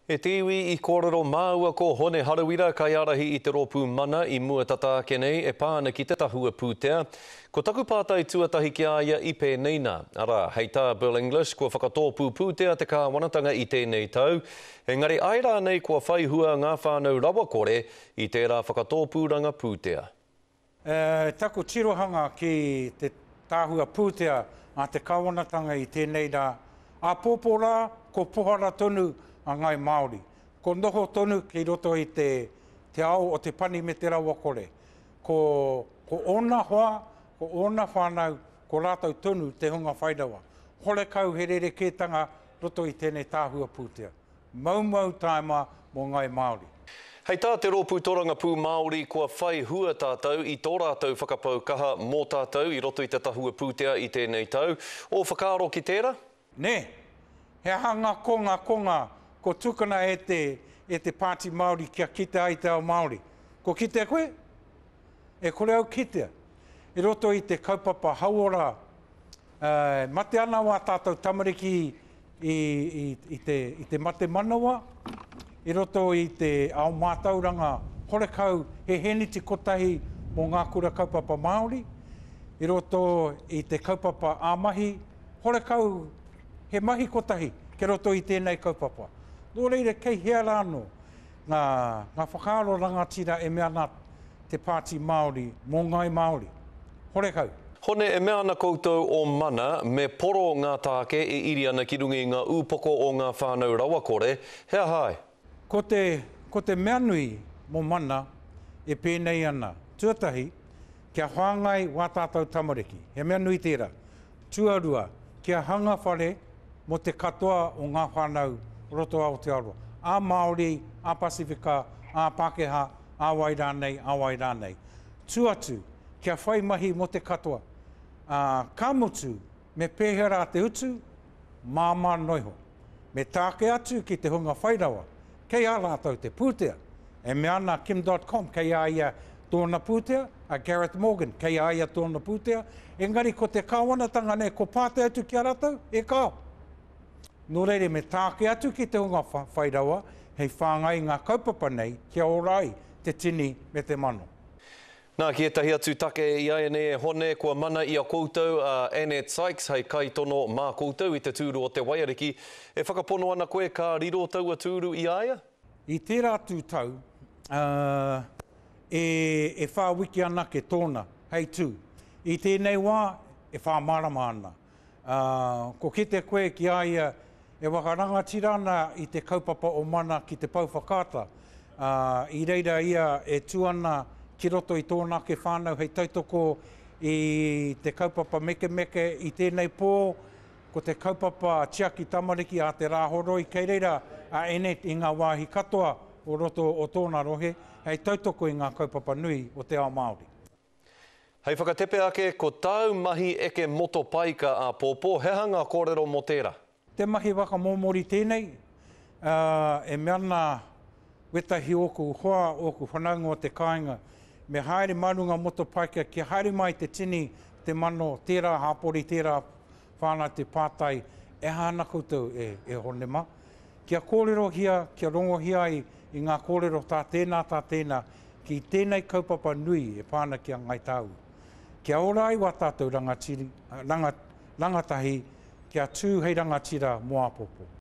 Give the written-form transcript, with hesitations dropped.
E te iwi I kōrero māua ko Hone Harawira kai arahi I te rōpū mana I mua tataake nei e pāna ki te tahua pūtea. Ko taku pātai tuatahi ki aia I pēnei nā. Ara, hei tā Bill English, kua whakatōpū pūtea te kāwanatanga I tēnei tau. Engari aira nei kua whaihua ngā whānau rawa kore I tērā whakatōpūranga pūtea. Taku tirohanga ki te tāhua pūtea a te kāwanatanga I tēnei rā. A pōpōrā ko pohara tonu a ngai Māori. Ko noho tonu ki roto I te ao o te pani me te rawa kore. Ko ona hoa, ko ona whānau, ko rātau tonu te hunga whairawa. Hore kau he rere kētanga roto I tēnei tāhua pūtea. Mau taima mō ngai Māori. Hei tā te rōpū toranga pū Māori kua whai hua tātou I tō rātou whakapau kaha mō tātou I roto I te tahua pūtea I tēnei tau. O whakaaro ki tērā? Ne, he hanga konga ko tukana e te Pāti Māori kia kite ai te ao Māori. Ko kite koe? E kore au kitea. I roto I te kaupapa hauora, mate ana wā tātou tamariki I te mate manawa. I roto I te ao mātauranga horekau he heniti kotahi mō ngā kura kaupapa Māori. I roto I te kaupapa āmahi, horekau he mahi kotahi ke roto I tēnei kaupapa. Nō reire kei hea rāno ngā whakaaro rangatira e mea nā te Pāti Māori mō ngai Māori. Horekau. Hone e mea ana koutou o mana me poro ngā tāke E iri ana ki rungi ngā ūpoko o ngā whānau rawa kore. Hea hai? Ko te mea nui mō mana e pēnei ana. Tuatahi, kia whāngai wā tātou tamariki. He mea nui tērā. Tuarua, kia hanga whare mo te katoa o ngā whānau roto Aotearoa. A Māori, a Pasifika, a Pākehā, a Wairānei. Tuatu, kia whai mahi mo te katoa. Ka mutu, me pēhera te utu, māma noiho. Me tāke atu ki te hunga whairawa. Kei a rātou te pūtea. E me ana Kim.com, kei a ia tōna pūtea. A Gareth Morgan, kei a ia tōna pūtea. Engari ko te kāwanatanga ne, ko pāte atu ki a rātou, e kao. Nō reire me tāke atu ki te hunga whairawa, hei whāngai ngā kaupapa nei, kia orai te tini me te mano. Nā, ki etahi atu take I aia ne e hone, kua mana I a koutou Annette Sykes, hei kai tono mā koutou I te tūru o te Waiariki. E whakapono ana koe ka riro taua tūru I aia? I tērā tūtau, e whāwiki ana ke tōna, hei tū. I tēnei wā, e whāmarama ana. Ko kite koe ki aia, e wakarangatira ana I te kaupapa o mana ki te pau whakata. I reira ia e tuana ki roto I tōna ke whānau hei tautoko I te kaupapa meke I tēnei pō, ko te kaupapa Tiaki Tamariki a te rāhoroi kei reira a Annette I ngā wāhi katoa o roto o tōna rohe, hei tautoko I ngā kaupapa nui o te ao Māori. Hei whakatepe ake, ko tau mahi eke moto paika a pōpō, he hanga kōrero mo tērā? Te mahi waka mōmori tēnei, e mea nā wetahi oku hoa, oku whanaunga o te kāinga, me haere marunga moto paika, ki haere mai te tini, te mano, tērā hāpori, tērā whānau te pātai, e hāna koutou e honema. Kia kōrero hia, kia rongo hia I ngā kōrero tā tēnā, ki tēnei kaupapa nui e pāna kia ngai tāu. Kia ora ai wā tātou rangatahi, kia tū hei rangatira mō a pōpō.